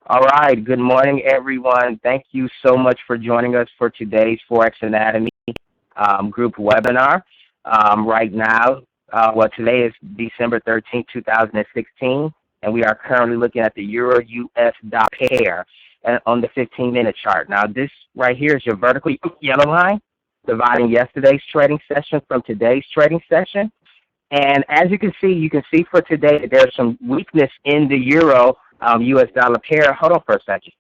All right. Good morning, everyone. Thank you so much for joining us for today's Forex Anatomy group webinar. Right now, today is December 13th, 2016, and we are currently looking at the Euro-US dollar pair on the 15-minute chart. Now, this right here is your vertical yellow line, dividing yesterday's trading session from today's trading session. And as you can see for today that there's some weakness in the Euro US dollar pair. Hold on for a second.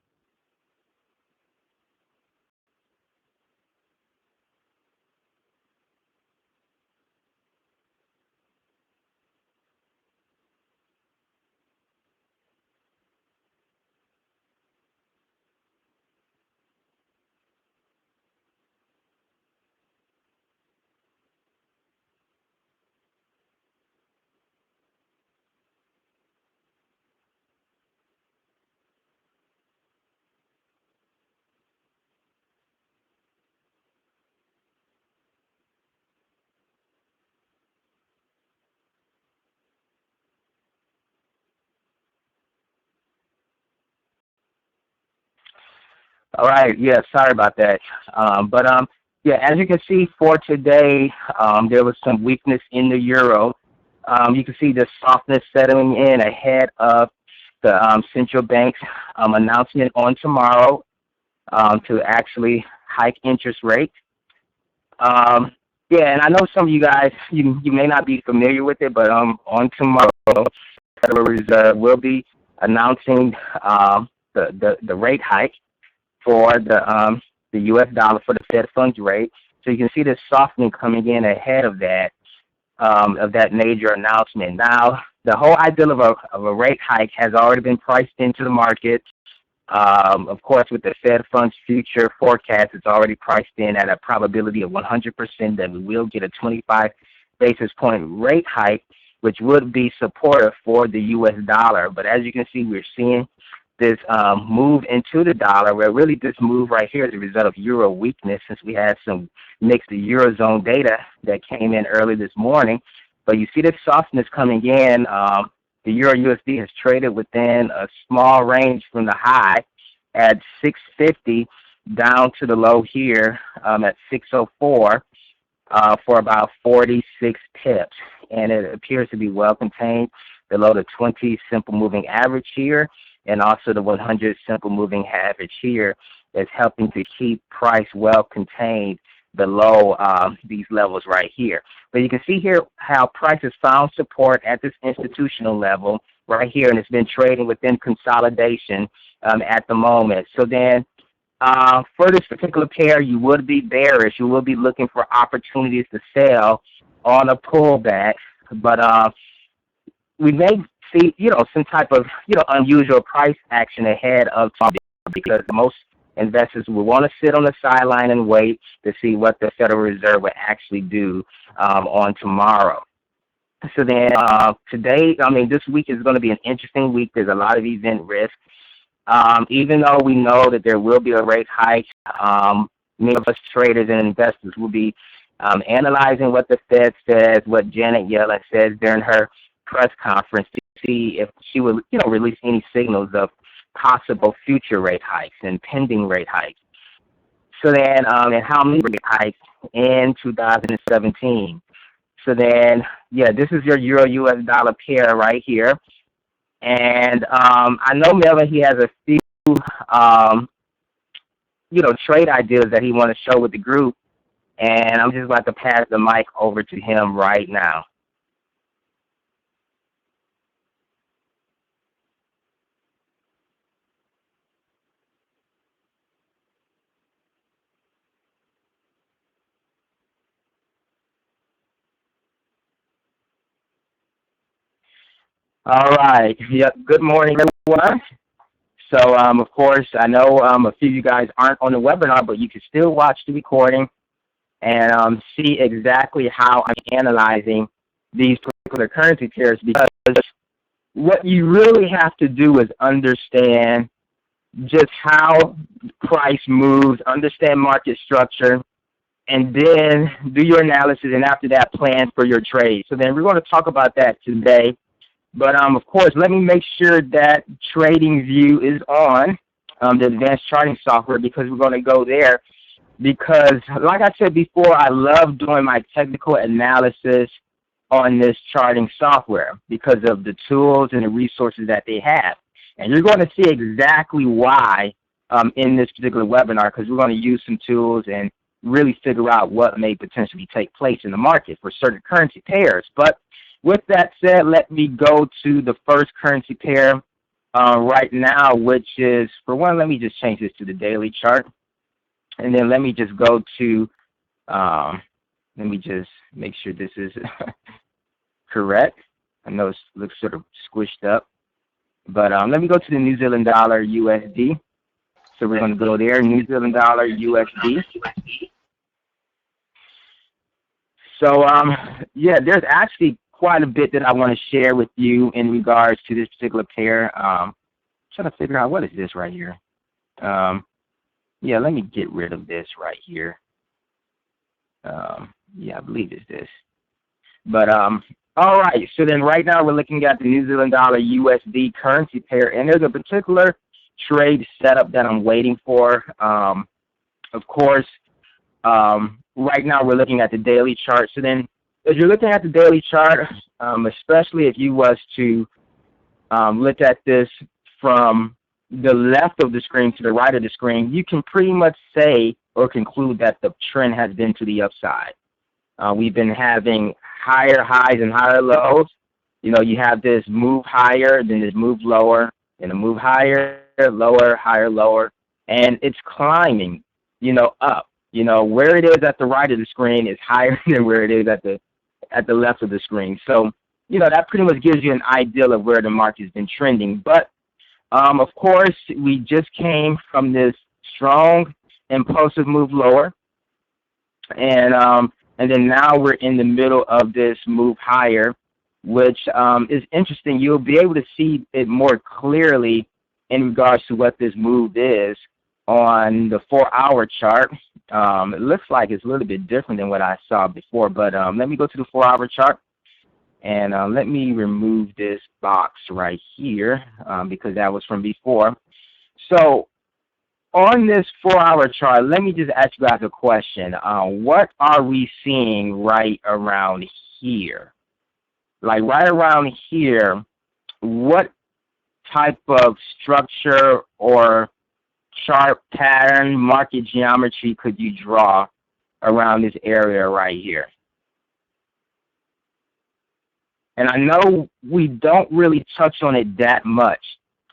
All right, yeah, sorry about that. Yeah, as you can see for today, there was some weakness in the euro. You can see the softness settling in ahead of the central bank's announcement on tomorrow to actually hike interest rates. Yeah, and I know some of you guys, you may not be familiar with it, but on tomorrow, the Federal Reserve will be announcing the rate hike for the U.S. dollar for the Fed funds rate. So you can see this softening coming in ahead of that major announcement. Now, the whole idea of a rate hike has already been priced into the market. Of course, with the Fed funds future forecast, it's already priced in at a probability of 100% that we will get a 25 basis point rate hike, which would be supportive for the U.S. dollar. But as you can see, we're seeing this move into the dollar, where really this move right here is a result of euro weakness, since we had some mixed Eurozone data that came in early this morning. But you see this softness coming in. The Euro USD has traded within a small range from the high at 650 down to the low here at 604 for about 46 pips. And it appears to be well contained below the 20 simple moving average here, and also the 100 simple moving average here is helping to keep price well contained below these levels right here. But you can see here how price has found support at this institutional level right here, and it's been trading within consolidation at the moment. So then for this particular pair, you would be bearish. You will be looking for opportunities to sell on a pullback, but we may see, some type of, unusual price action ahead of tomorrow, because most investors will want to sit on the sideline and wait to see what the Federal Reserve will actually do on tomorrow. So then today, this week is going to be an interesting week. There's a lot of event risk. Even though we know that there will be a rate hike, many of us traders and investors will be analyzing what the Fed says, what Janet Yellen says during her press conference, to see if she will, release any signals of possible future rate hikes and pending rate hikes. So then, and how many rate hikes in 2017. So then, yeah, this is your Euro US dollar pair right here. And I know Melvin, he has a few, trade ideas that he wants to show with the group. And I'm just about to pass the mic over to him right now. All right. Yep. Good morning, everyone. So, of course, I know a few of you guys aren't on the webinar, but you can still watch the recording and see exactly how I'm analyzing these particular currency pairs, because what you really have to do is understand just how price moves, understand market structure, and then do your analysis, and after that, plan for your trade. So then we're going to talk about that today. But of course, let me make sure that Trading View is on the advanced charting software, because we're going to go there. Because, like I said before, I love doing my technical analysis on this charting software because of the tools and the resources that they have. And you're going to see exactly why in this particular webinar, because we're going to use some tools and really figure out what may potentially take place in the market for certain currency pairs. But with that said, let me go to the first currency pair right now, which is, for one, let me just change this to the daily chart. And then let me just go to, let me just make sure this is correct. I know it looks sort of squished up. But let me go to the New Zealand dollar USD. So we're going to go there, New Zealand dollar USD. So, yeah, there's actually quite a bit that I want to share with you in regards to this particular pair. Trying to figure out, what is this right here? Yeah, let me get rid of this right here. Yeah, I believe it's this. But, all right, so then right now we're looking at the New Zealand dollar USD currency pair, and there's a particular trade setup that I'm waiting for. Of course, right now we're looking at the daily chart. So then if you're looking at the daily chart, especially if you was to look at this from the left of the screen to the right of the screen, you can pretty much say or conclude that the trend has been to the upside. We've been having higher highs and higher lows. You know, you have this move higher, then this move lower, and a move higher, lower, higher, lower, and it's climbing, you know, up. You know, where it is at the right of the screen is higher than where it is at the left of the screen. So, you know, that pretty much gives you an idea of where the market's been trending. But of course, we just came from this strong impulsive move lower, and then now we're in the middle of this move higher, which is interesting. You'll be able to see it more clearly in regards to what this move is on the 4-hour chart. It looks like it's a little bit different than what I saw before, but let me go to the 4-hour chart. And let me remove this box right here because that was from before. So on this 4-hour chart, let me just ask you guys a question. What are we seeing right around here? Like right around here, what type of structure or chart pattern, market geometry could you draw around this area right here? And I know we don't really touch on it that much,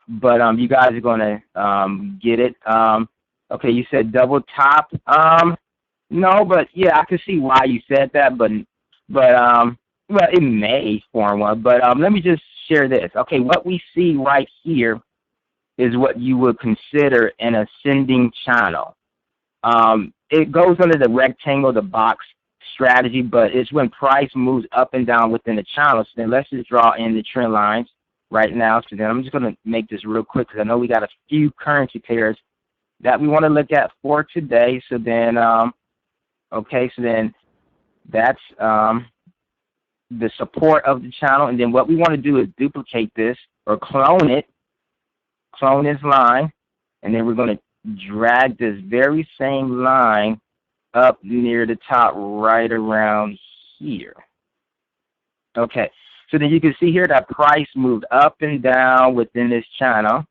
but you guys are going to get it. Okay, you said double top. No, but yeah, I can see why you said that, but well, it may form one. But let me just share this. Okay, what we see right here is what you would consider an ascending channel. It goes under the rectangle, the box strategy, but it's when price moves up and down within the channel. So then let's just draw in the trend lines right now. So then I'm just going to make this real quick because I know we got a few currency pairs that we want to look at for today. So then, okay, so then that's the support of the channel. And then what we want to do is duplicate this or clone this line, and then we're going to drag this very same line up near the top right around here. Okay, so then you can see here that price moved up and down within this channel,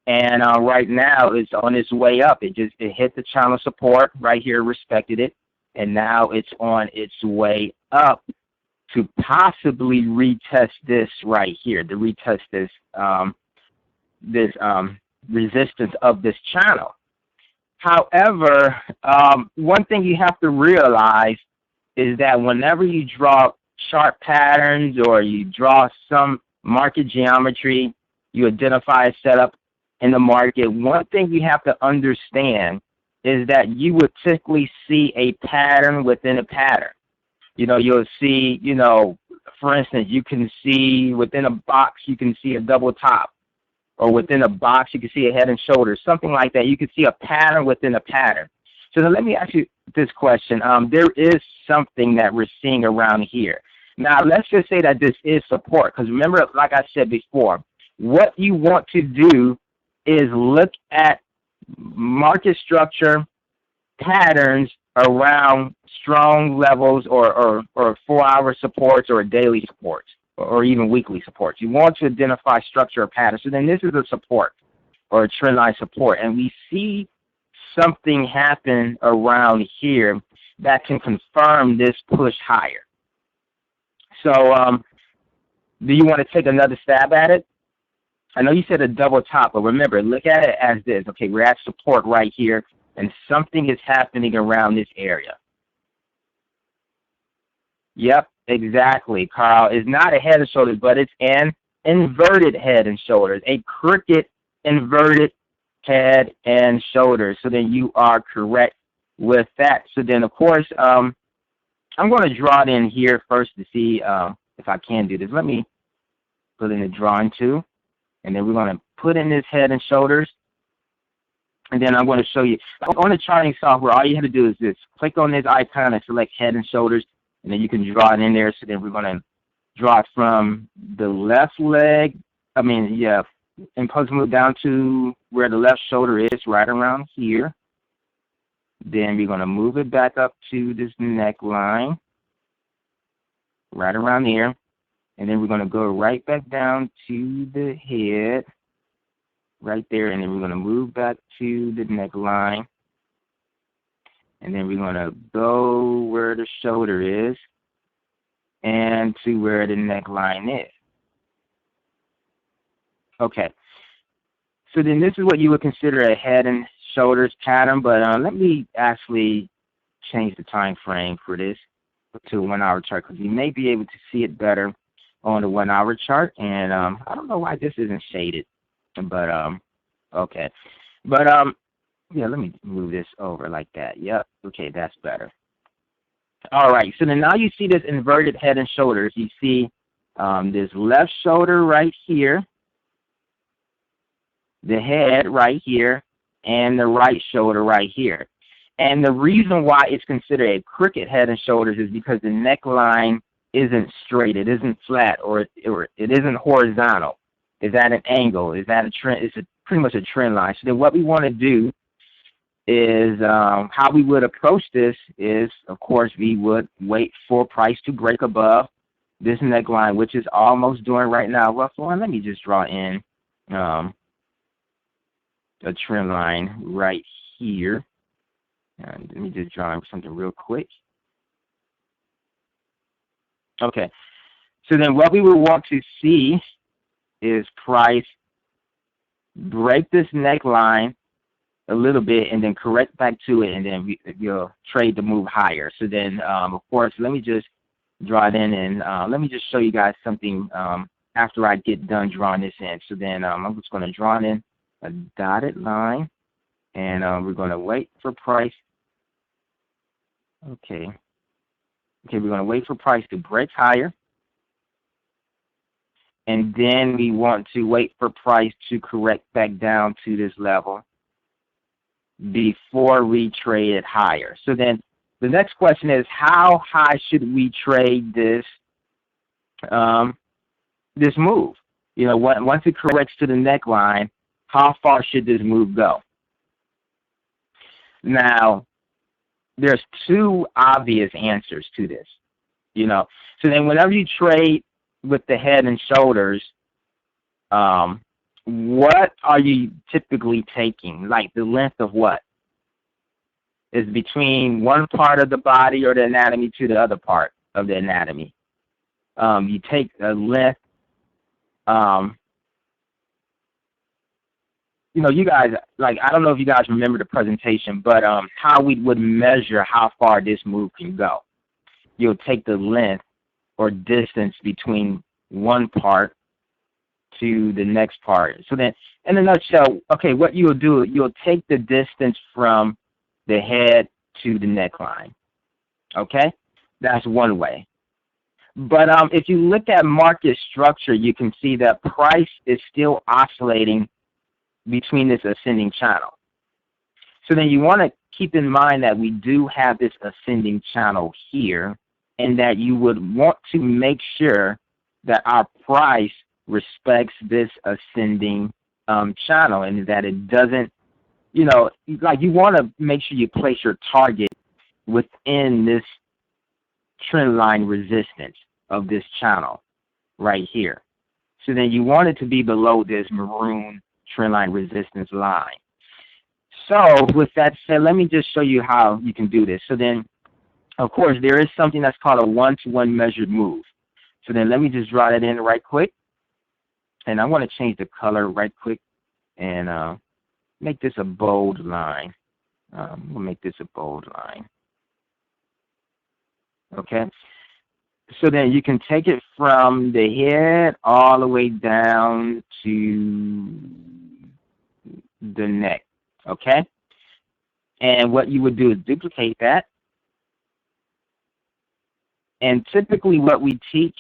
and right now it's on its way up. It hit the channel support right here, respected it, and now it's on its way up to possibly retest this right here, to retest this resistance of this channel. However, one thing you have to realize is that whenever you draw chart patterns or you draw some market geometry, you identify a setup in the market, one thing you have to understand is that you would typically see a pattern within a pattern. You know, you'll see, you know, for instance, you can see within a box, you can see a double top. Or within a box, you can see a head and shoulders, something like that. You can see a pattern within a pattern. So then let me ask you this question. There is something that we're seeing around here. Now, let's just say that this is support, because remember, like I said before, what you want to do is look at market structure patterns around strong levels or 4-hour supports or daily supports or even weekly supports. You want to identify structure or pattern. So then this is a support or a trend line support. And we see something happen around here that can confirm this push higher. So do you want to take another stab at it? I know you said a double top, but remember, look at it as this. Okay, we're at support right here, and something is happening around this area. Yep, exactly, Carl. It's not a head and shoulders, but it's an inverted head and shoulders, a crooked inverted head and shoulders. So then you are correct with that. So then, of course, I'm going to draw it in here first to see if I can do this. Let me put in the drawing too. And then we're going to put in this head and shoulders. And then I'm going to show you. On the charting software, all you have to do is this. Click on this icon and select head and shoulders. And then you can draw it in there. So then we're going to draw it from the left leg. And post move down to where the left shoulder is, right around here. Then we're going to move it back up to this neckline, right around here. And then we're going to go right back down to the head, right there. And then we're going to move back to the neckline. And then we're going to go where the shoulder is and to where the neckline is. Okay. So then this is what you would consider a head and shoulders pattern. But let me actually change the time frame for this to a 1 hour chart, because you may be able to see it better on the 1 hour chart. And I don't know why this isn't shaded, but okay. But yeah, let me move this over like that. Yep. Okay, that's better. All right. So then now you see this inverted head and shoulders. You see this left shoulder right here, the head right here, and the right shoulder right here. And the reason why it's considered a crooked head and shoulders is because the neckline isn't straight, it isn't flat, or it isn't horizontal. It's at an angle. It's at a trend. It's pretty much a trend line. So then what we want to do is how we would approach this is, of course, we would wait for price to break above this neckline, which is almost doing right now. Well, so let me just draw in a trend line right here. And let me just draw in something real quick. Okay, so then what we would want to see is price break this neckline a little bit and then correct back to it, and then you'll trade to move higher. So then, of course, let me just draw it in, and let me just show you guys something after I get done drawing this in. So then I'm just going to draw in a dotted line, and we're going to wait for price. Okay, we're going to wait for price to break higher. And then we want to wait for price to correct back down to this level before we trade it higher. So then the next question is, how high should we trade this this move? You know, once it corrects to the neckline, how far should this move go? Now, there's two obvious answers to this. You know, so then whenever you trade with the head and shoulders, what are you typically taking? Like the length of what? Is between one part of the body or the anatomy to the other part of the anatomy. You take a length. You know, you guys, like, I don't know if you guys remember the presentation, but how we would measure how far this move can go. You'll take the length or distance between one part to the next part. So then, in a nutshell, okay, what you'll do, you'll take the distance from the head to the neckline. Okay? That's one way. But if you look at market structure, you can see that price is still oscillating between this ascending channel. So then you want to keep in mind that we do have this ascending channel here, and that you would want to make sure that our price respects this ascending channel, and that it doesn't, like you want to make sure you place your target within this trend line resistance of this channel right here. So then you want it to be below this maroon trend line resistance line. So with that said, let me just show you how you can do this. So then, of course, there is something that's called a one-to-one measured move. So then let me just draw that in right quick. And I want to change the color right quick and make this a bold line. We'll make this a bold line. Okay. So then you can take it from the head all the way down to the neck. Okay. And what you would do is duplicate that. And typically what we teach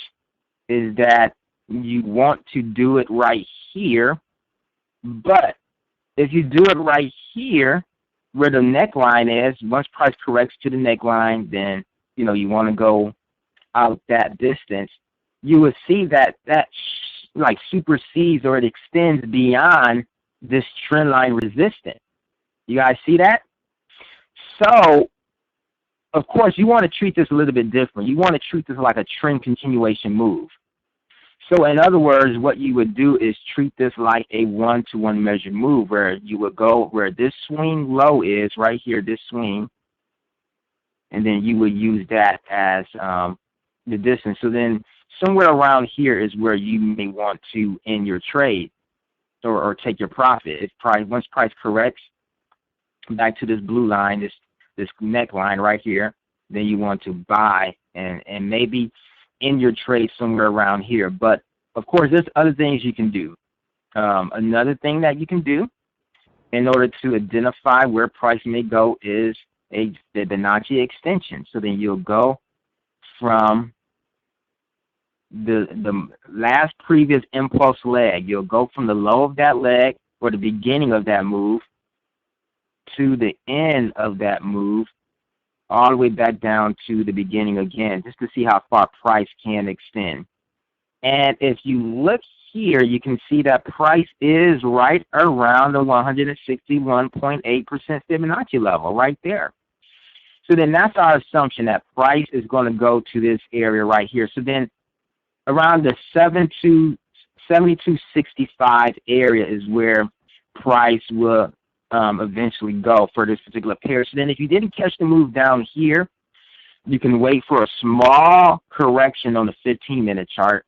is that you want to do it right here. But if you do it right here where the neckline is, once price corrects to the neckline, then you want to go out that distance. You will see that like supersedes, or it extends beyond this trend line resistance. You guys see that? So of course you want to treat this a little bit different. You want to treat this like a trend continuation move. So in other words, what you would do is treat this like a one-to-one measured move, where you would go where this swing low is right here, this swing, and then you would use that as the distance. So then somewhere around here is where you may want to end your trade or take your profit. Once price corrects back to this blue line, this neckline right here, then you want to buy and maybe end your trade somewhere around here. But of course, there's other things you can do. Another thing that you can do in order to identify where price may go is the Fibonacci extension. So then you'll go from the last previous impulse leg. You'll go from the low of that leg, or the beginning of that move, to the end of that move, all the way back down to the beginning again, just to see how far price can extend. And if you look here, you can see that price is right around the 161.8% Fibonacci level right there. So then that's our assumption, that price is going to go to this area right here. So then around the 72.65 area is where price will eventually go for this particular pair. So then if you didn't catch the move down here, you can wait for a small correction on the 15-minute chart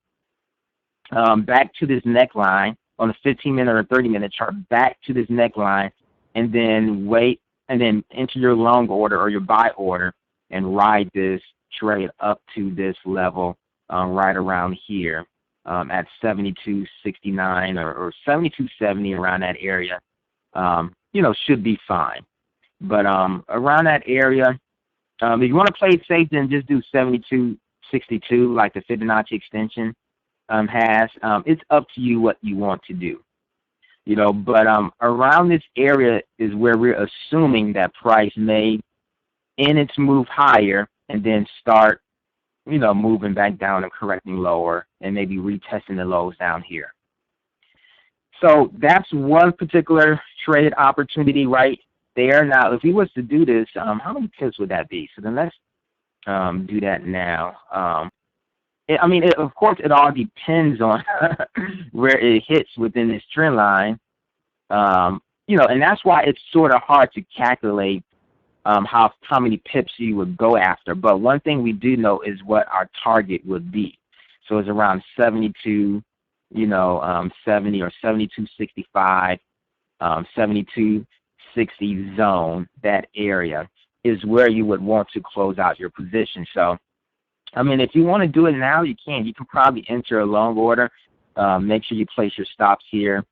back to this neckline on the 15-minute or 30-minute chart, back to this neckline, and then wait, and then enter your long order or your buy order and ride this trade up to this level right around here at 72.69 or 72.70, around that area. Should be fine. But around that area, if you want to play it safe, then just do 72.62 like the Fibonacci extension has. It's up to you what you want to do. But around this area is where we're assuming that price may end its move higher and then start, moving back down and correcting lower and maybe retesting the lows down here. So that's one particular trade opportunity right there. Now, if we was to do this, how many pips would that be? So then let's do that now. Of course, it all depends on where it hits within this trend line. And that's why it's sort of hard to calculate how many pips you would go after. But one thing we do know is what our target would be. So it's around 72, 70 or 72.65, 72.60 zone. That area is where you would want to close out your position. So, if you want to do it now, you can. You can probably enter a long order. Make sure you place your stops here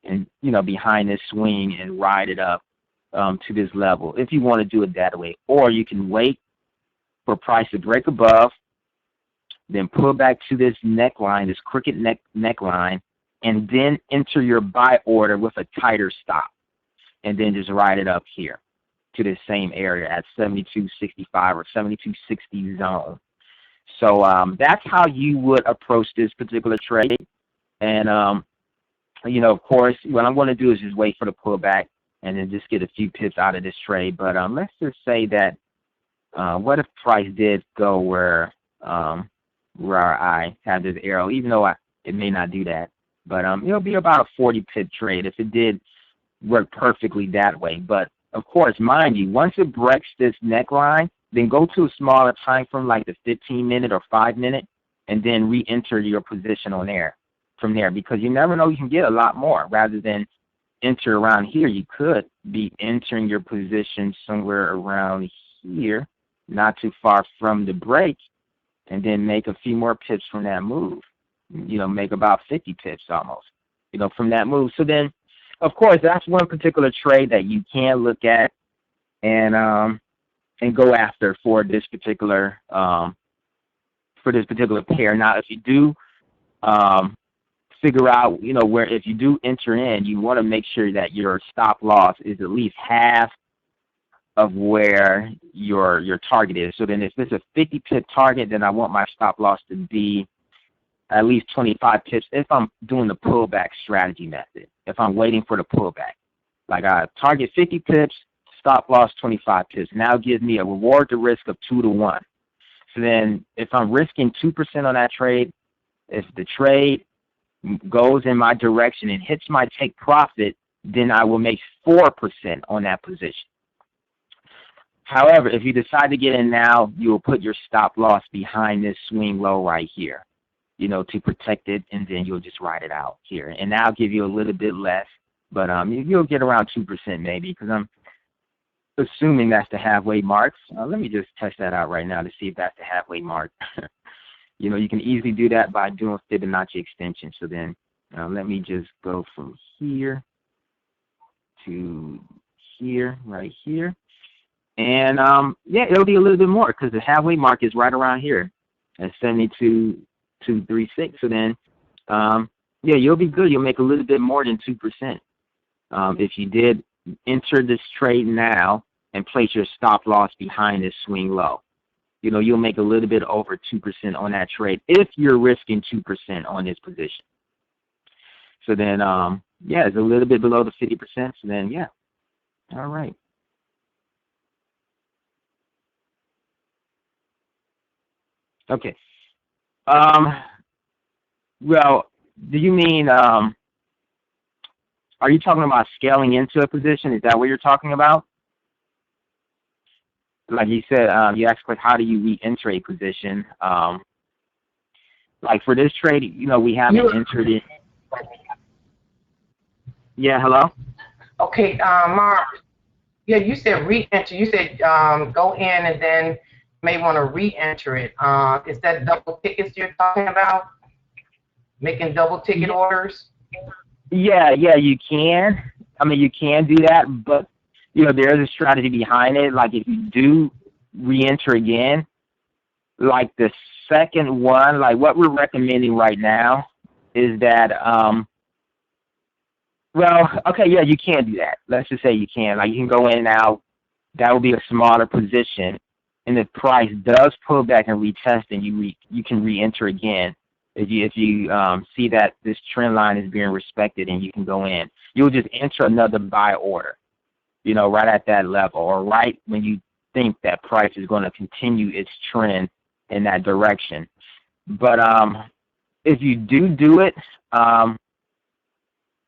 and, behind this swing and ride it up to this level if you want to do it that way. Or you can wait for price to break above, then pull back to this neckline, this crooked neckline, and then enter your buy order with a tighter stop, and then just ride it up here to this same area at 72.65 or 72.60 zone. So that's how you would approach this particular trade. And, of course, what I'm going to do is just wait for the pullback and then just get a few pips out of this trade. But let's just say that what if price did go where I have this arrow, even though it may not do that. But it'll be about a 40 pip trade if it did work perfectly that way. But, of course, mind you, once it breaks this neckline, then go to a smaller time frame like the 15-minute or 5-minute and then re-enter your position on there from there, because you never know, you can get a lot more. Rather than enter around here, you could be entering your position somewhere around here, not too far from the break, and then make a few more pips from that move. Make about 50 pips almost, from that move. So then, of course, that's one particular trade that you can look at and go after for this particular pair. Now, if you do figure out, where if you do enter in, you want to make sure that your stop loss is at least half of where your target is. So then if it's a 50 pip target, then I want my stop loss to be at least 25 pips if I'm doing the pullback strategy method. If I'm waiting for the pullback, like I target 50 pips, stop loss 25 pips. Now gives me a reward to risk of 2 to 1. So then if I'm risking 2% on that trade, if the trade goes in my direction and hits my take profit, then I will make 4% on that position. However, if you decide to get in now, you will put your stop loss behind this swing low right here, to protect it, and then you'll just ride it out here. And that'll give you a little bit less, but you'll get around 2% maybe, because I'm assuming that's the halfway mark. Let me just test that out right now to see if that's the halfway mark. You can easily do that by doing Fibonacci extensions. So then let me just go from here to here, right here. And, it'll be a little bit more because the halfway mark is right around here at 72.236. So then, you'll be good. You'll make a little bit more than 2%. If you did enter this trade now and place your stop loss behind this swing low. You'll make a little bit over 2% on that trade if you're risking 2% on this position. So then, it's a little bit below the 50%. So then, all right. Okay. Well, do you mean, are you talking about scaling into a position? Is that what you're talking about? Like you said, you asked, how do you re-enter a position? Like for this trade, we haven't entered it. Yeah, hello? Okay, Mark. Yeah, you said re-enter. You said go in and then may want to re-enter it. Is that double tickets you're talking about? Making double ticket orders? Yeah, you can. You can do that, but there is a strategy behind it. Like if you do re-enter again, like the second one, like what we're recommending right now is that, you can do that. Let's just say you can. Like you can go in now, that will be a smaller position, and if price does pull back and retest, then you can re-enter again. If you see that this trend line is being respected, and you can go in, you'll just enter another buy order. Right at that level, or right when you think that price is going to continue its trend in that direction. But if you do it,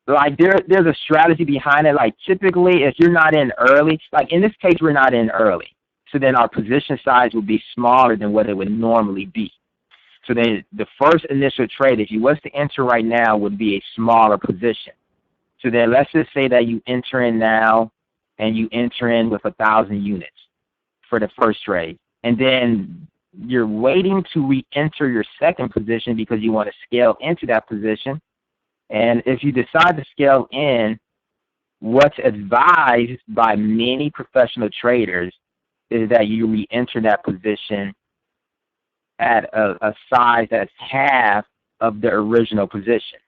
like there's a strategy behind it. Like typically, if you're not in early, like in this case, we're not in early, so then our position size will be smaller than what it would normally be. So then the first initial trade, if you was to enter right now, would be a smaller position. So then let's just say that you enter in now, and you enter in with 1,000 units for the first trade. And then you're waiting to re-enter your second position because you want to scale into that position. And if you decide to scale in, what's advised by many professional traders is that you re-enter that position at a size that's half of the original position.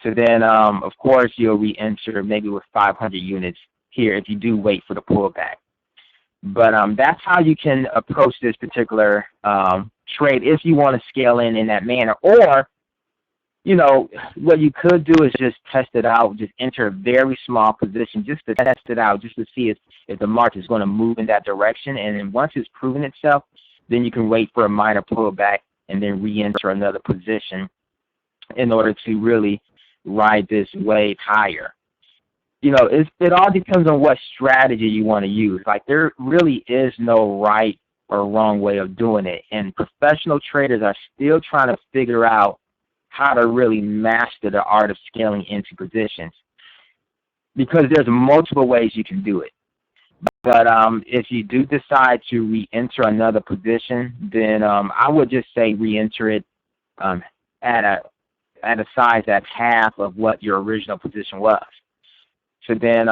So then, of course, you'll re-enter maybe with 500 units here if you do wait for the pullback. But that's how you can approach this particular trade if you want to scale in that manner. Or, you know, what you could do is just test it out, just enter a very small position just to test it out, just to see if the market is going to move in that direction. And then once it's proven itself, then you can wait for a minor pullback and then re-enter another position in order to really ride this wave higher. You know, it all depends on what strategy you want to use. Like, there really is no right or wrong way of doing it. And professional traders are still trying to figure out how to really master the art of scaling into positions, because there's multiple ways you can do it. But if you do decide to re-enter another position, then I would just say re-enter it at a size that's half of what your original position was. So then,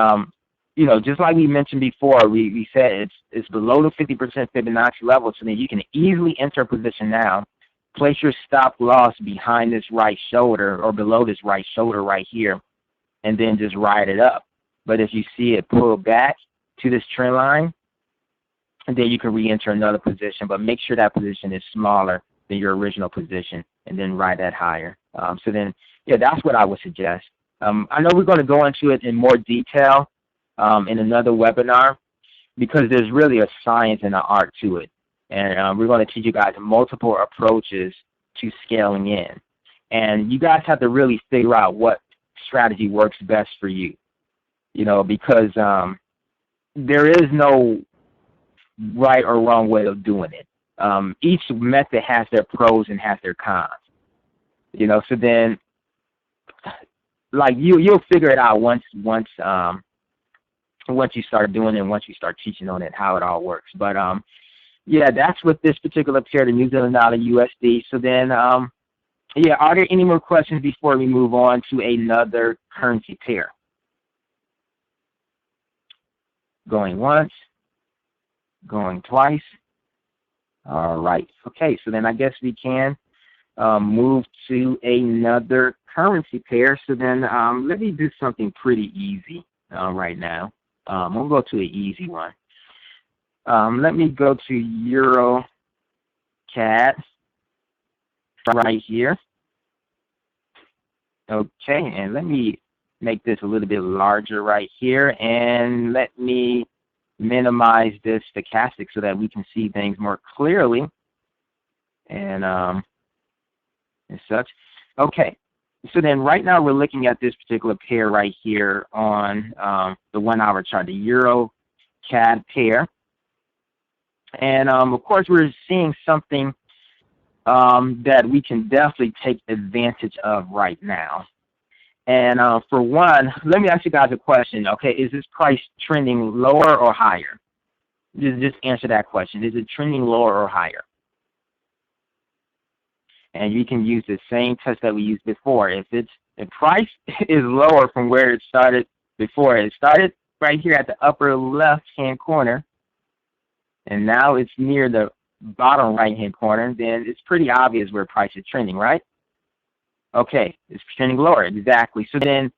you know, just like we mentioned before, we said it's below the 50% Fibonacci level, so then you can easily enter a position now, place your stop loss behind this right shoulder or below this right shoulder right here, and then just ride it up. But if you see it pull back to this trend line, and then you can re-enter another position, but make sure that position is smaller than your original position, and then ride that higher. So then, yeah, that's what I would suggest. I know we're going to go into it in more detail in another webinar, because there's really a science and an art to it. And we're going to teach you guys multiple approaches to scaling in. And you guys have to really figure out what strategy works best for you, you know, because there is no right or wrong way of doing it. Each method has their pros and has their cons, you know. So then, like, you'll figure it out once you start doing it and once you start teaching on it, how it all works. But yeah, that's with this particular pair, the New Zealand dollar USD. So then, yeah, are there any more questions before we move on to another currency pair? Going once, going twice. All right. Okay, so then I guess we can move to another currency pair. So then let me do something pretty easy right now. We'll go to an easy one. Let me go to Euro CAD right here. Okay, and let me make this a little bit larger right here, and let me minimize this stochastic so that we can see things more clearly and such. Okay, so then right now we're looking at this particular pair right here on the 1 hour chart, the Euro CAD pair. And of course, we're seeing something that we can definitely take advantage of right now. And for one, let me ask you guys a question. Okay, is this price trending lower or higher? Just answer that question. Is it trending lower or higher? And you can use the same test that we used before. If price is lower from where it started before, it started right here at the upper left-hand corner, and now it's near the bottom right-hand corner, then it's pretty obvious where price is trending, right? Okay, it's trending lower, exactly. So then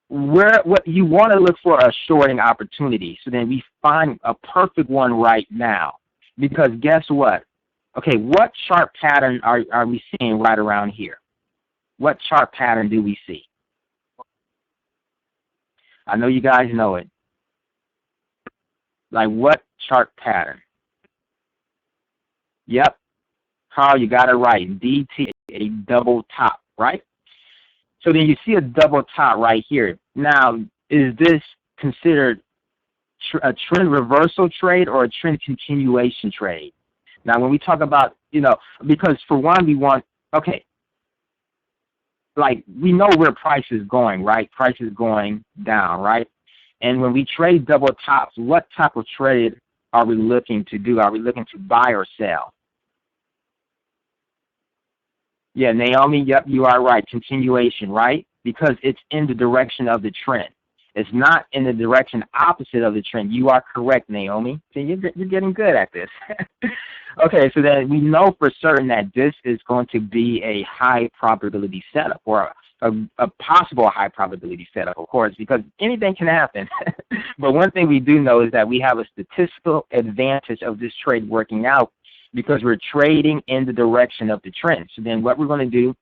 what you want to look for a shorting opportunity. So then we find a perfect one right now, because guess what? Okay, what chart pattern are we seeing right around here? What chart pattern do we see? I know you guys know it. Like, what chart pattern? Yep, Carl, you got it right. DT, a double top, right? So then you see a double top right here. Now, is this considered a trend reversal trade or a trend continuation trade? Now, when we talk about, you know, because for one, we want, okay, like, we know where price is going, right? Price is going down, right? And when we trade double tops, what type of trade are we looking to do? Are we looking to buy or sell? Yeah, Naomi, yep, you are right. Continuation, right? Because it's in the direction of the trend. It's not in the direction opposite of the trend. You are correct, Naomi. So you're getting good at this. Okay, so then we know for certain that this is going to be a high probability setup, or a possible high probability setup, of course, because anything can happen. But one thing we do know is that we have a statistical advantage of this trade working out because we're trading in the direction of the trend. So then what we're going to do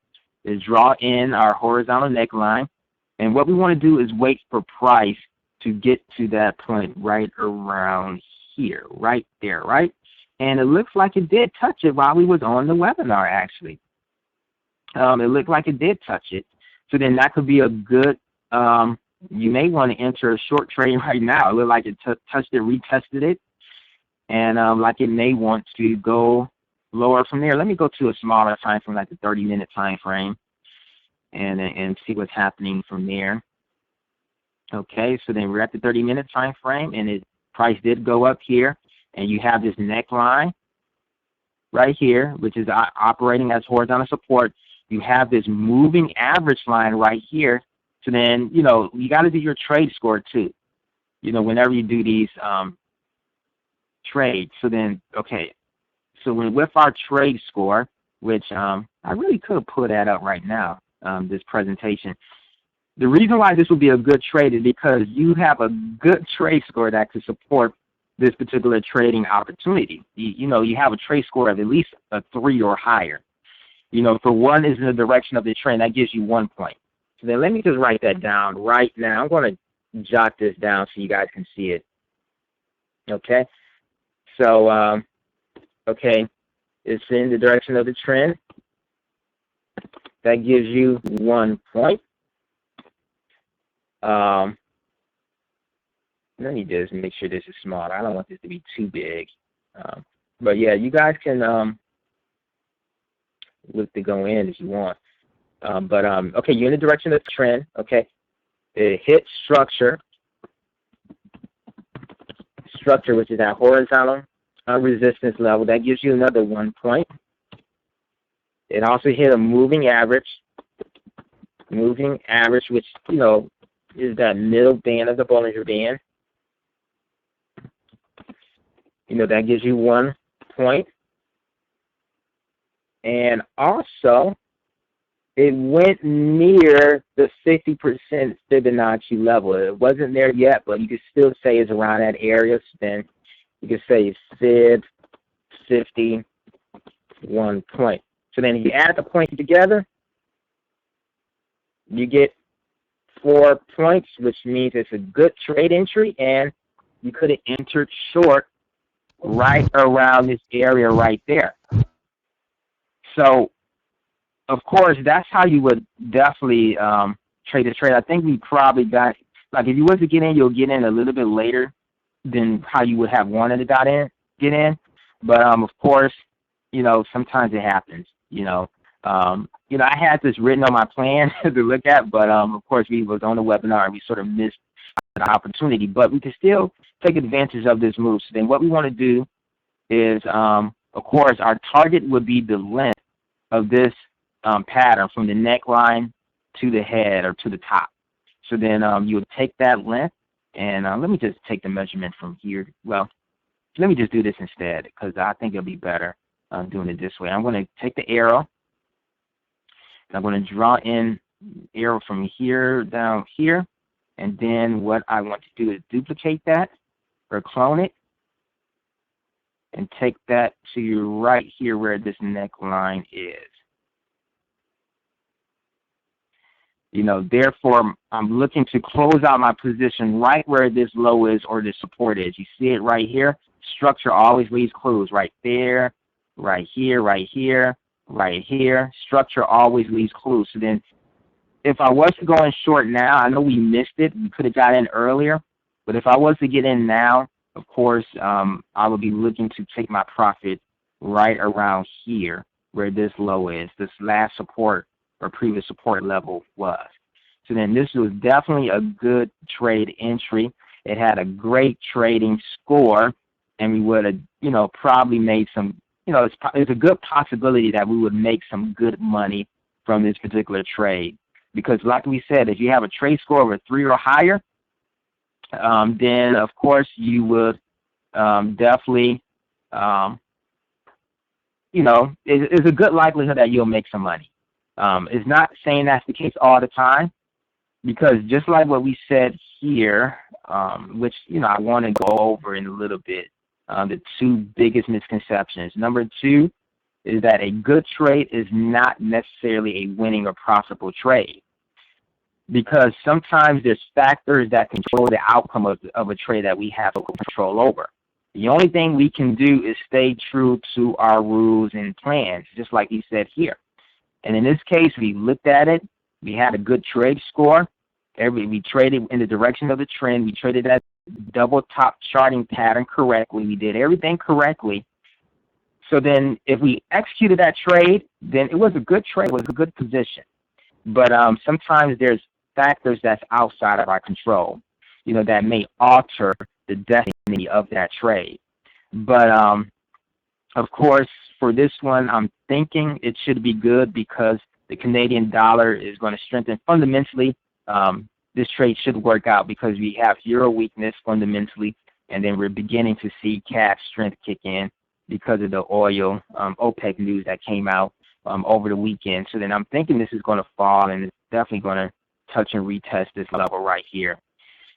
is draw in our horizontal neckline. And what we want to do is wait for price to get to that point right around here, right there, right? And it looks like it did touch it while we was on the webinar, actually. It looked like it did touch it. So then that could be a good, you may want to enter a short trade right now. It looked like it touched it, retested it, and like it may want to go lower from there. Let me go to a smaller time frame, like the 30-minute time frame, and see what's happening from there. Okay, so then we're at the 30-minute time frame, and price did go up here, and you have this neckline right here, which is operating as horizontal support. You have this moving average line right here. So then, you know, you got to do your trade score too, you know, whenever you do these trades. So then, okay, so with our trade score, which I really could pull that up right now, this presentation. The reason why this would be a good trade is because you have a good trade score that could support this particular trading opportunity. You know, you have a trade score of at least a 3 or higher. You know, for 1 is in the direction of the trend, that gives you 1 point. So then let me just write that down right now. I'm going to jot this down so you guys can see it. Okay. So, okay, it's in the direction of the trend. That gives you 1 point. Let me just make sure this is small. I don't want this to be too big. But yeah, you guys can look to go in if you want. Okay, you're in the direction of the trend. Okay, it hit structure, which is that horizontal resistance level. That gives you another 1 point. It also hit a moving average, which, you know, is that middle band of the Bollinger Band. You know, that gives you 1 point. And also, it went near the 50% Fibonacci level. It wasn't there yet, but you could still say it's around that area. So then you could say Fib 50, 1 point. So then if you add the points together, you get 4 points, which means it's a good trade entry, and you could have entered short right around this area right there. So, of course, that's how you would definitely trade this trade. I think we probably got, like, if you was to get in, you'll get in a little bit later than how you would have wanted to get in. But, of course, you know, sometimes it happens, you know. I had this written on my plan to look at, but, of course, we was on the webinar and we sort of missed the opportunity. But we can still take advantage of this move. So then what we want to do is, of course, our target would be the length of this pattern from the neckline to the head or to the top. So then you would take that length, and let me just take the measurement from here. Well, let me just do this instead because I think it'll be better doing it this way. I'm going to take the arrow, and I'm going to draw in arrow from here down here, and then what I want to do is duplicate that or clone it and take that to right here where this neckline is. You know, therefore, I'm looking to close out my position right where this low is or this support is. You see it right here? Structure always leaves clues right there, right here, right here, right here. Structure always leaves clues. So then if I was to go in short now, I know we missed it. We could have got in earlier. But if I was to get in now, of course, I would be looking to take my profit right around here where this low is, this last support or previous support level was. So then this was definitely a good trade entry. It had a great trading score, and we would have, you know, probably made some, you know, it's a good possibility that we would make some good money from this particular trade. Because like we said, if you have a trade score of a 3 or higher, then of course you would definitely, you know, it's a good likelihood that you'll make some money. It's not saying that's the case all the time, because just like what we said here, which, you know, I want to go over in a little bit, the two biggest misconceptions. Number two is that a good trade is not necessarily a winning or profitable trade, because sometimes there's factors that control the outcome of a trade that we have control over. The only thing we can do is stay true to our rules and plans, just like he said here. And in this case, we looked at it. We had a good trade score. We traded in the direction of the trend. We traded that double top charting pattern correctly. We did everything correctly. So then if we executed that trade, then it was a good trade. It was a good position. But sometimes there's factors that's outside of our control, that may alter the destiny of that trade. But of course, for this one, I'm thinking it should be good because the Canadian dollar is going to strengthen fundamentally. This trade should work out because we have euro weakness fundamentally, and then we're beginning to see CAD strength kick in because of the oil OPEC news that came out over the weekend. So then I'm thinking this is going to fall, and it's definitely going to touch and retest this level right here.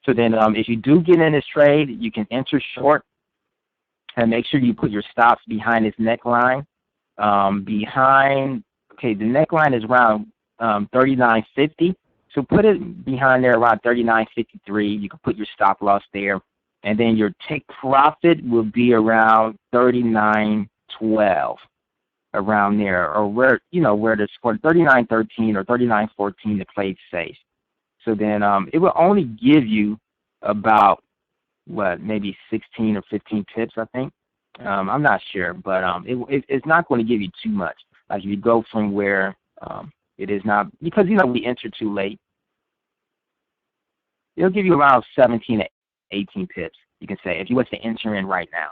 So then if you do get in this trade, you can enter short, and make sure you put your stops behind this neckline. The neckline is around 39.50. So put it behind there around 39.53. You can put your stop loss there. And then your take profit will be around 39.12, around there, or where the score 39.13 or 39.14 to play safe. So then it will only give you about maybe 16 or 15 pips, I think. I'm not sure, but it's not going to give you too much. Like if you go from where it is not, because we entered too late. It'll give you around 17 to 18 pips, you can say, if you was to enter in right now.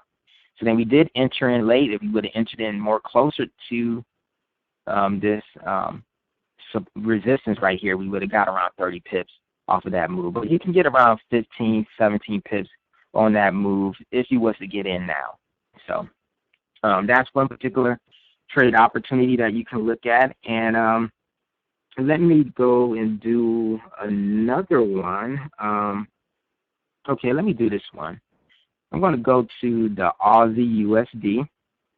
So then we did enter in late. If we would have entered in more closer to this resistance right here, we would have got around 30 pips off of that move. But you can get around 15, 17 pips on that move if you was to get in now. So that's one particular trade opportunity that you can look at. And let me go and do another one. Okay, let me do this one. I'm going to go to the Aussie USD.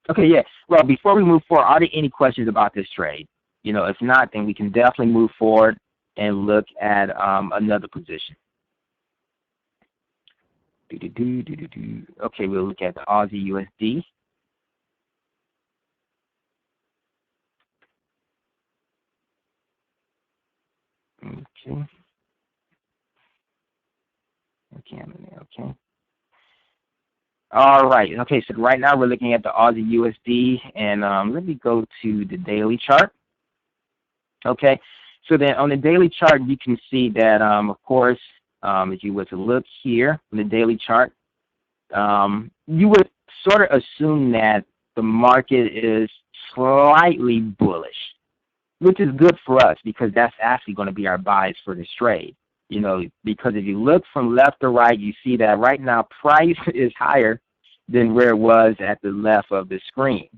Okay, yeah. Well, before we move forward, are there any questions about this trade? If not, then we can definitely move forward and look at another position. Okay, we'll look at the Aussie USD. Okay. Okay. All right. Okay, so right now we're looking at the Aussie USD, and let me go to the daily chart. Okay, so then on the daily chart, you can see that, of course, if you were to look here on the daily chart, you would sort of assume that the market is slightly bullish, which is good for us because that's actually going to be our bias for this trade. Because if you look from left to right, you see that right now price is higher than where it was at the left of the screen.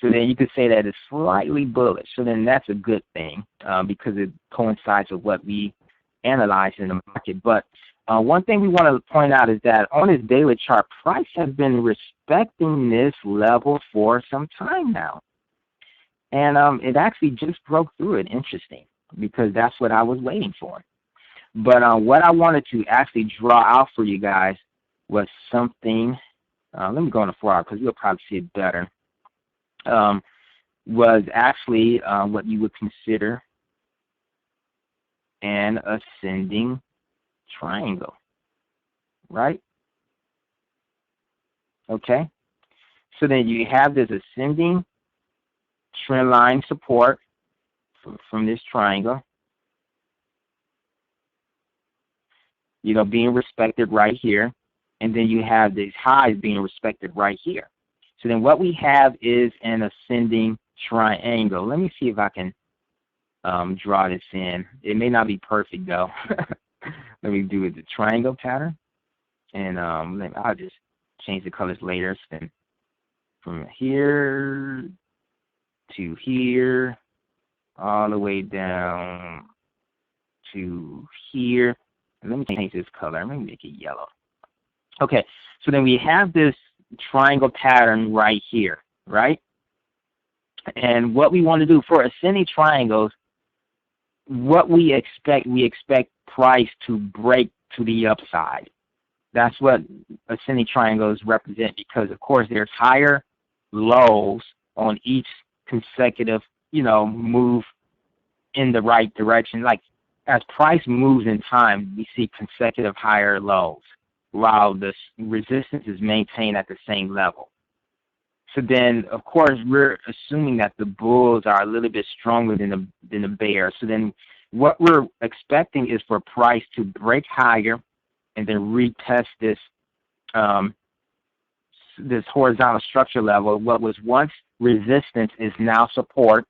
So then you could say that it's slightly bullish. So then that's a good thing because it coincides with what we analyze in the market. But one thing we want to point out is that on this daily chart, price has been respecting this level for some time now. And it actually just broke through it. Interesting, because that's what I was waiting for. But what I wanted to actually draw out for you guys was something, let me go on the 4 hour because you'll probably see it better, was actually what you would consider an ascending triangle, right? Okay, so then you have this ascending trend line support from this triangle, being respected right here, and then you have these highs being respected right here. So then what we have is an ascending triangle. Let me see if I can draw this in. It may not be perfect though. Let me do it the triangle pattern, and I'll just change the colors later. So then from here to here, all the way down to here. And let me change this color. Let me make it yellow. Okay, so then we have this triangle pattern right here, right? And what we want to do for ascending triangles, what we expect price to break to the upside. That's what ascending triangles represent, because of course there's higher lows on each consecutive, move in the right direction. Like as price moves in time, we see consecutive higher lows while the resistance is maintained at the same level. So then, of course, we're assuming that the bulls are a little bit stronger than the bears. So then what we're expecting is for price to break higher and then retest this this horizontal structure level. What was once resistance is now support,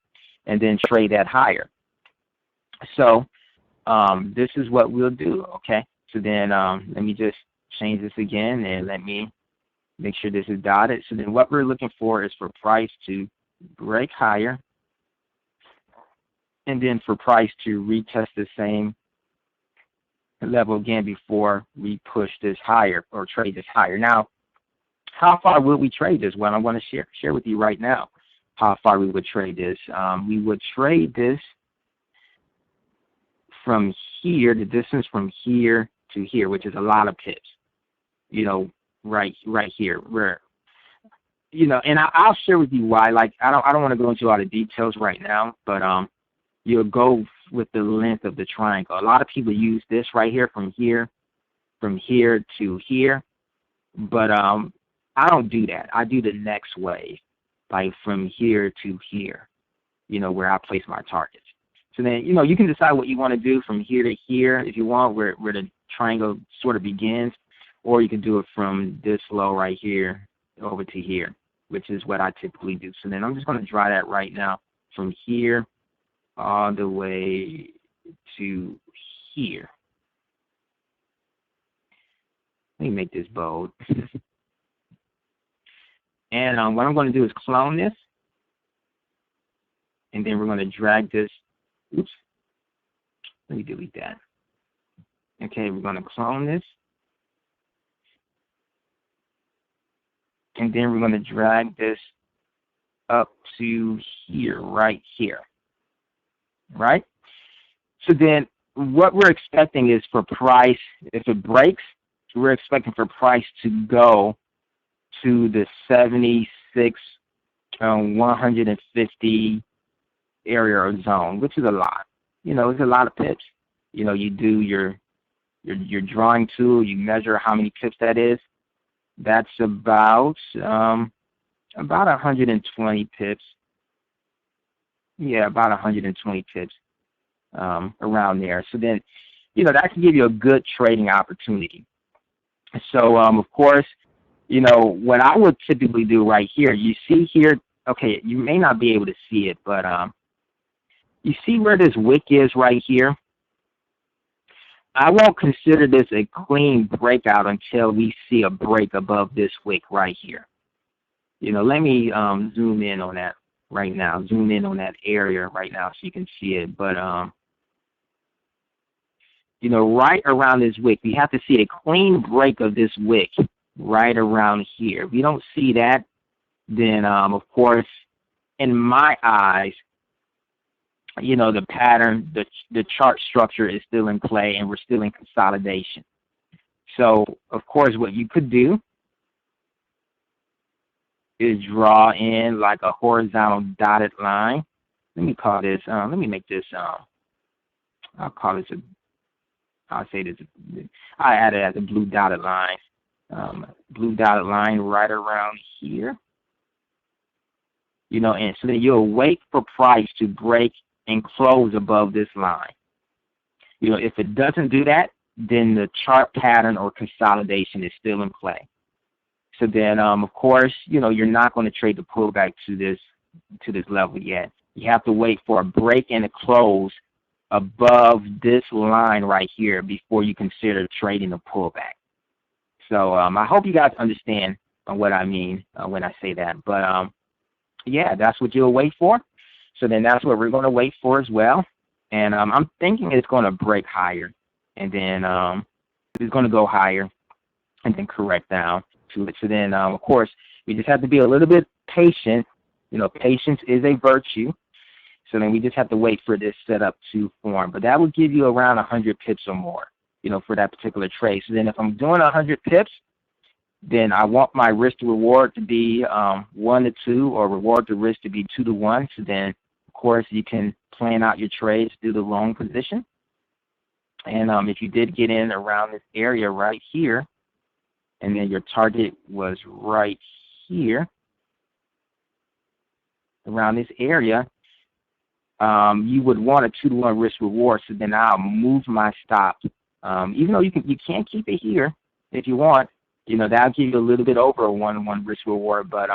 and then trade that higher. So this is what we'll do, okay? So then let me just change this again, and let me make sure this is dotted. So then what we're looking for is for price to break higher, and then for price to retest the same level again before we push this higher or trade this higher. Now, how far would we trade this? Well, I want to share with you right now how far we would trade this. We would trade this from here, the distance from here to here, which is a lot of pips. Right here, where, and I'll share with you why. Like, I don't want to go into all the details right now, but you'll go with the length of the triangle. A lot of people use this right here from here to here, but I don't do that. I do the next wave, like from here to here, where I place my targets. So then, you can decide what you want to do from here to here if you want, where the triangle sort of begins, or you can do it from this low right here over to here, which is what I typically do. So then I'm just going to draw that right now from here all the way to here. Let me make this bold. And what I'm going to do is clone this, and then we're going to drag this. Oops. Let me delete that. Okay, we're going to clone this. And then we're going to drag this up to here, right here. Right? So then what we're expecting is for price, if it breaks, we're expecting for price to go to the 76, 150 area or zone, which is a lot. It's a lot of pips. You do your drawing tool, you measure how many pips that is. That's about 120 pips. Yeah, about 120 pips around there. So then, that can give you a good trading opportunity. So, of course, what I would typically do right here, you see here, okay, you may not be able to see it, but you see where this wick is right here? I won't consider this a clean breakout until we see a break above this wick right here. Let me zoom in on that right now. Zoom in on that area right now so you can see it. But, right around this wick, we have to see a clean break of this wick right around here. If we don't see that, then, of course, in my eyes, the pattern, the chart structure is still in play, and we're still in consolidation. So, of course, what you could do is draw in like a horizontal dotted line. Let me call this, let me make this, I'll call this I'll say this, I add it as a blue dotted line. Blue dotted line right around here. And so then you'll wait for price to break and close above this line. If it doesn't do that, then the chart pattern or consolidation is still in play. So then, of course, you're not going to trade the pullback to this level yet. You have to wait for a break and a close above this line right here before you consider trading a pullback. So I hope you guys understand what I mean when I say that. But yeah, that's what you'll wait for. So then that's what we're going to wait for as well. And I'm thinking it's going to break higher, and then it's going to go higher and then correct down. to it. So then, of course, we just have to be a little bit patient. You know, patience is a virtue. So then we just have to wait for this setup to form. But that would give you around 100 pips or more, you know, for that particular trade. So then if I'm doing 100 pips, then I want my risk to reward to be 1 to 2, or reward to risk to be 2 to 1. So then, of course, you can plan out your trades through the long position. And if you did get in around this area right here, and then your target was right here, around this area, you would want a 2 to 1 risk reward. So then I'll move my stop. Even though you can keep it here if you want, you know, that'll give you a little bit over a 1 to 1 risk reward. But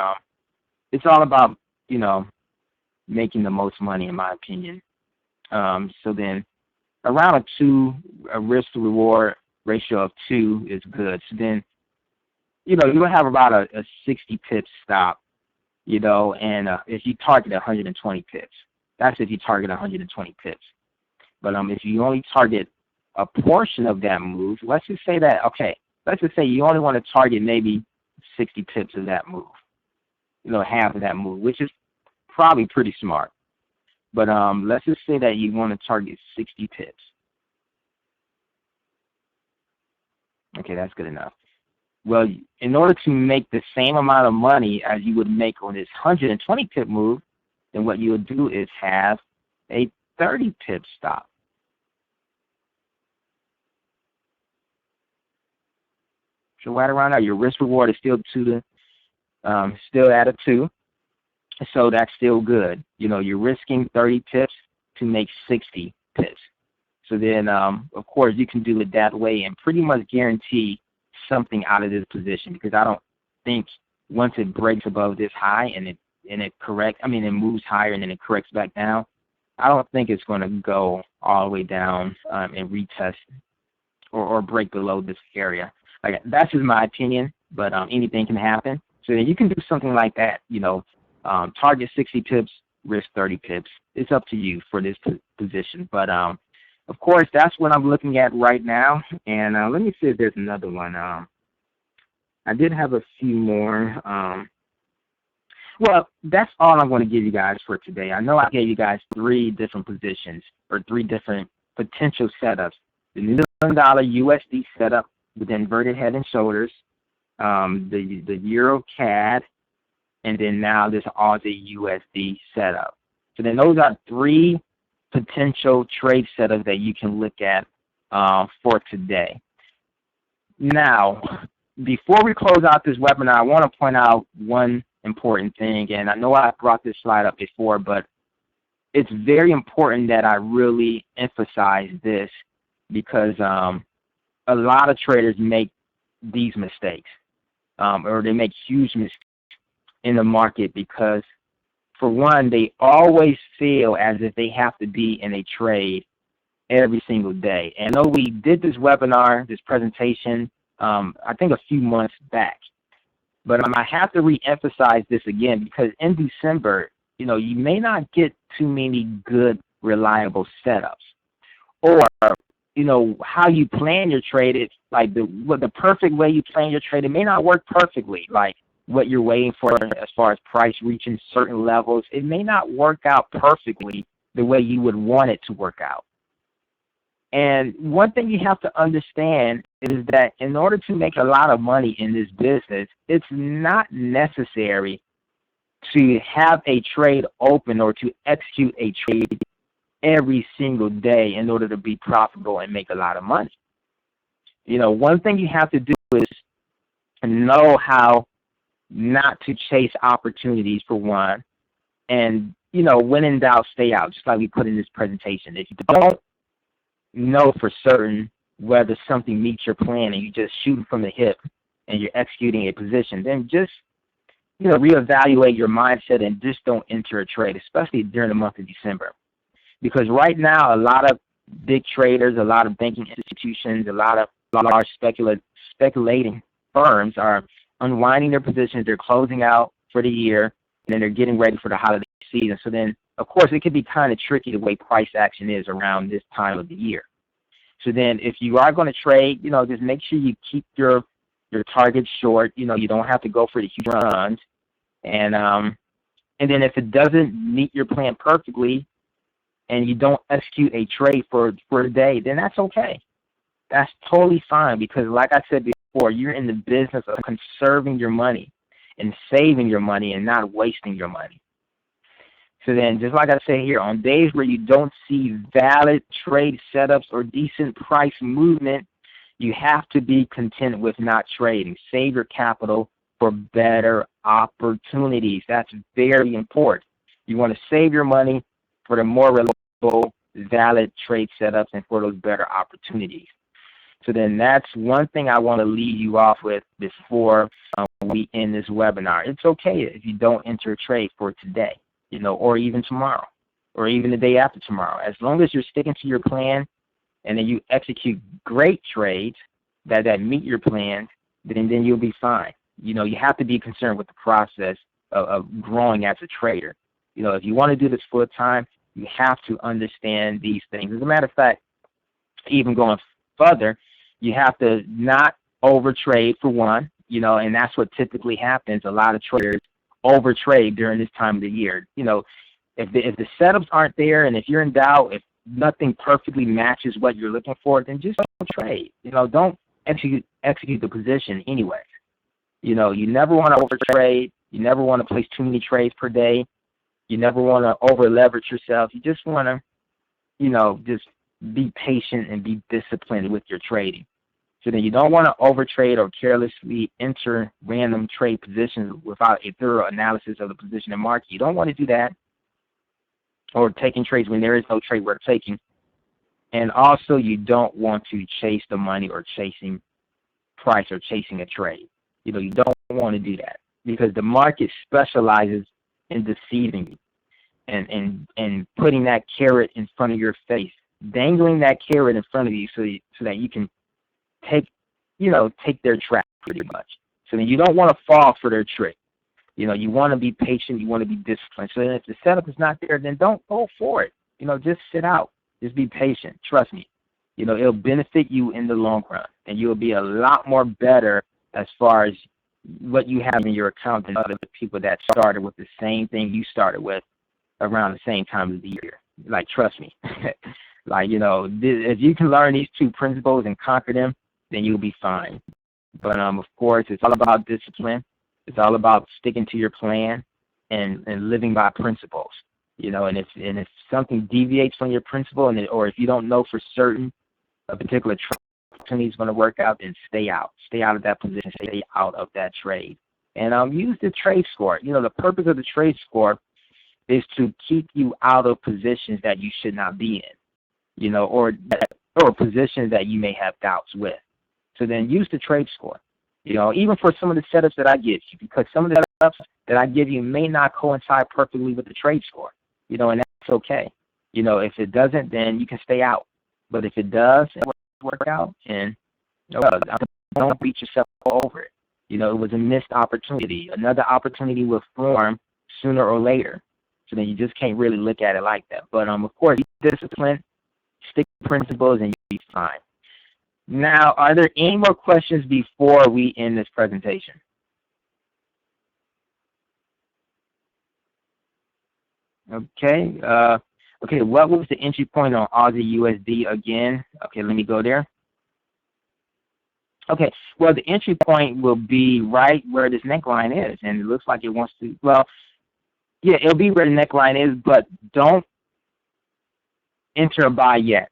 it's all about, you know, making the most money, in my opinion. So then around a risk to reward ratio of 2 is good. So then, you know, you'll have about a 60 pip stop, you know, and if you target 120 pips, that's if you target 120 pips. But if you only target a portion of that move, let's just say that, okay, let's just say you only want to target maybe 60 pips of that move, you know, half of that move, which is probably pretty smart. But let's just say that you want to target 60 pips. Okay, that's good enough. Well, in order to make the same amount of money as you would make on this 120 pip move, then what you would do is have a 30 pip stop. So right around now, your risk reward is still still at a 2. So that's still good. You know, you're risking 30 pips to make 60 pips. So then, of course, you can do it that way and pretty much guarantee something out of this position, because I don't think once it breaks above this high and it moves higher and then it corrects back down, I don't think it's going to go all the way down and retest or break below this area. Like, that's just my opinion, but anything can happen. So then you can do something like that, you know, target 60 pips, risk 30 pips. It's up to you for this position. But, of course, that's what I'm looking at right now. And let me see if there's another one. I did have a few more. Well, that's all I'm going to give you guys for today. I know I gave you guys 3 different positions, or 3 different potential setups. The $1 million USD setup with inverted head and shoulders, the Euro CAD, and then now this Aussie USD setup. So then those are 3 potential trade setups that you can look at for today. Now, before we close out this webinar, I want to point out one important thing, and I know I brought this slide up before, but it's very important that I really emphasize this, because a lot of traders make these mistakes, or they make huge mistakes in the market, because for one, they always feel as if they have to be in a trade every single day. And I know we did this webinar, this presentation, I think a few months back. But I have to re-emphasize this again, because in December, you know, you may not get too many good, reliable setups. Or, you know, how you plan your trade, it's like the perfect way you plan your trade, it may not work perfectly. Like what you're waiting for as far as price reaching certain levels, it may not work out perfectly the way you would want it to work out. And one thing you have to understand is that in order to make a lot of money in this business, it's not necessary to have a trade open or to execute a trade every single day in order to be profitable and make a lot of money. You know, one thing you have to do is know how not to chase opportunities, for one, and, you know, when in doubt, stay out, just like we put in this presentation. If you don't know for certain whether something meets your plan and you just shoot from the hip and you're executing a position, then just, you know, reevaluate your mindset and just don't enter a trade, especially during the month of December. Because right now, a lot of big traders, a lot of banking institutions, a lot of large speculating firms are unwinding their positions. They're closing out for the year, and then they're getting ready for the holiday season. So then, of course, it can be kind of tricky the way price action is around this time of the year. So then if you are going to trade, you know, just make sure you keep your your target short. You know, you don't have to go for the huge runs. And then if it doesn't meet your plan perfectly and you don't execute a trade for a day, then that's okay. That's totally fine, because like I said before, you're in the business of conserving your money and saving your money and not wasting your money. So then, just like I say here, on days where you don't see valid trade setups or decent price movement, you have to be content with not trading. Save your capital for better opportunities. That's very important. You want to save your money for the more reliable, valid trade setups and for those better opportunities. So then that's one thing I want to leave you off with before we end this webinar. It's okay if you don't enter a trade for today, you know, or even tomorrow, or even the day after tomorrow. As long as you're sticking to your plan and then you execute great trades that meet your plan, then you'll be fine. You know, you have to be concerned with the process of growing as a trader. You know, if you want to do this full time, you have to understand these things. As a matter of fact, even going further, you have to not overtrade, for one, you know, and that's what typically happens. A lot of traders overtrade during this time of the year. You know, if the setups aren't there, and if you're in doubt, if nothing perfectly matches what you're looking for, then just don't trade. You know, don't execute the position anyway. You know, you never want to overtrade. You never want to place too many trades per day. You never want to over leverage yourself. You just want to, you know, just be patient and be disciplined with your trading. So then you don't want to overtrade or carelessly enter random trade positions without a thorough analysis of the position and market. You don't want to do that, or taking trades when there is no trade worth taking. And also, you don't want to chase the money or chasing price or chasing a trade. You know, you don't want to do that, because the market specializes in deceiving you and putting that carrot in front of your face, dangling that carrot in front of you so that you can take their trap pretty much. So then you don't want to fall for their trick. You know, you want to be patient, you want to be disciplined. So then if the setup is not there, then don't go for it. You know, just sit out. Just be patient. Trust me. You know, it'll benefit you in the long run, and you'll be a lot more better as far as what you have in your account than other people that started with the same thing you started with around the same time of the year. Like, trust me. Like, you know, if you can learn these two principles and conquer them, then you'll be fine. But of course, it's all about discipline. It's all about sticking to your plan and living by principles. You know, and if something deviates from your principle, or if you don't know for certain a particular opportunity is going to work out, then stay out. Stay out of that position. Stay out of that trade. And use the trade score. You know, the purpose of the trade score is to keep you out of positions that you should not be in. You know, or positions that you may have doubts with. So then use the trade score. You know, even for some of the setups that I give you, because some of the setups that I give you may not coincide perfectly with the trade score. You know, and that's okay. You know, if it doesn't, then you can stay out. But if it does work out, and don't beat yourself over it. You know, it was a missed opportunity. Another opportunity will form sooner or later. So then you just can't really look at it like that. But of course, be disciplined, stick to principles, and you'll be fine. Now, are there any more questions before we end this presentation? Okay. Okay, what was the entry point on Aussie USD again? Okay, let me go there. Okay, well, the entry point will be right where this neckline is, and it looks like it wants to, well, yeah, it'll be where the neckline is, but don't enter a buy yet.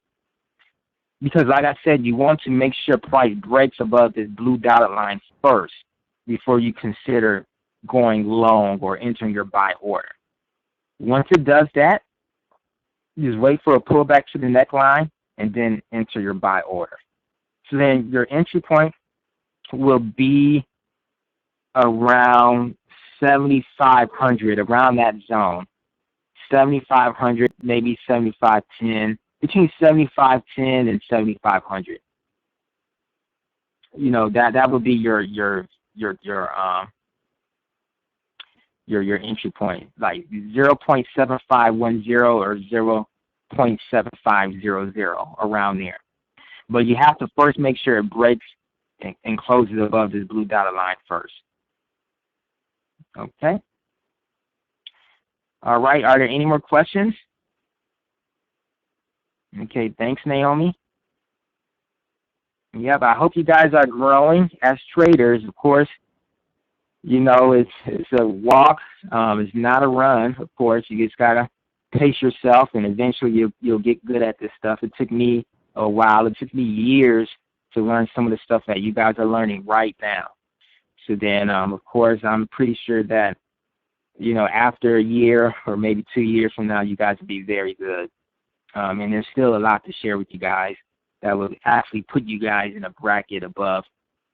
Because like I said, you want to make sure price breaks above this blue dotted line first before you consider going long or entering your buy order. Once it does that, just wait for a pullback to the neckline and then enter your buy order. So then your entry point will be around 7,500, around that zone. 7,500, maybe 7,510, between 7,510 and 7,500. You know, that would be your entry point, like 0.7510 or 0.7500, around there. But you have to first make sure it breaks and closes above this blue dotted line first. Okay. All right. Are there any more questions? Okay. Thanks, Naomi. Yep. I hope you guys are growing as traders. Of course, you know, it's a walk. It's not a run. Of course, you just gotta pace yourself, and eventually you'll get good at this stuff. It took me a while. It took me years to learn some of the stuff that you guys are learning right now. So then, of course, I'm pretty sure that, you know, after a year or maybe 2 years from now, you guys will be very good. And there's still a lot to share with you guys that will actually put you guys in a bracket above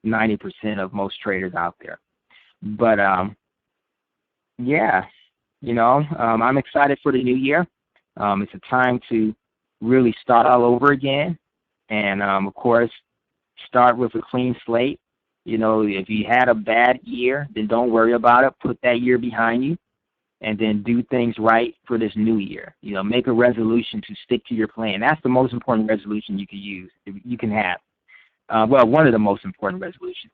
90% of most traders out there. But, yeah, you know, I'm excited for the new year. It's a time to really start all over again. And, of course, start with a clean slate. You know, if you had a bad year, then don't worry about it. Put that year behind you and then do things right for this new year. You know, make a resolution to stick to your plan. That's the most important resolution you can use, you can have. Well, one of the most important resolutions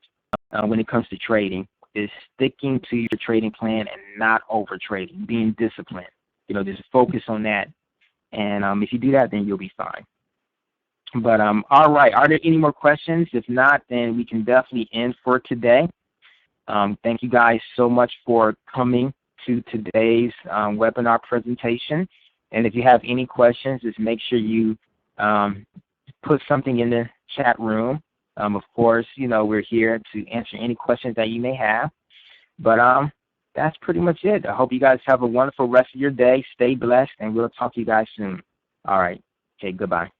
when it comes to trading is sticking to your trading plan and not over trading, being disciplined. You know, just focus on that. And if you do that, then you'll be fine. But all right, are there any more questions? If not, then we can definitely end for today. Thank you guys so much for coming to today's webinar presentation. And if you have any questions, just make sure you put something in the chat room. Of course, you know, we're here to answer any questions that you may have. But that's pretty much it. I hope you guys have a wonderful rest of your day. Stay blessed, and we'll talk to you guys soon. All right. Okay, goodbye.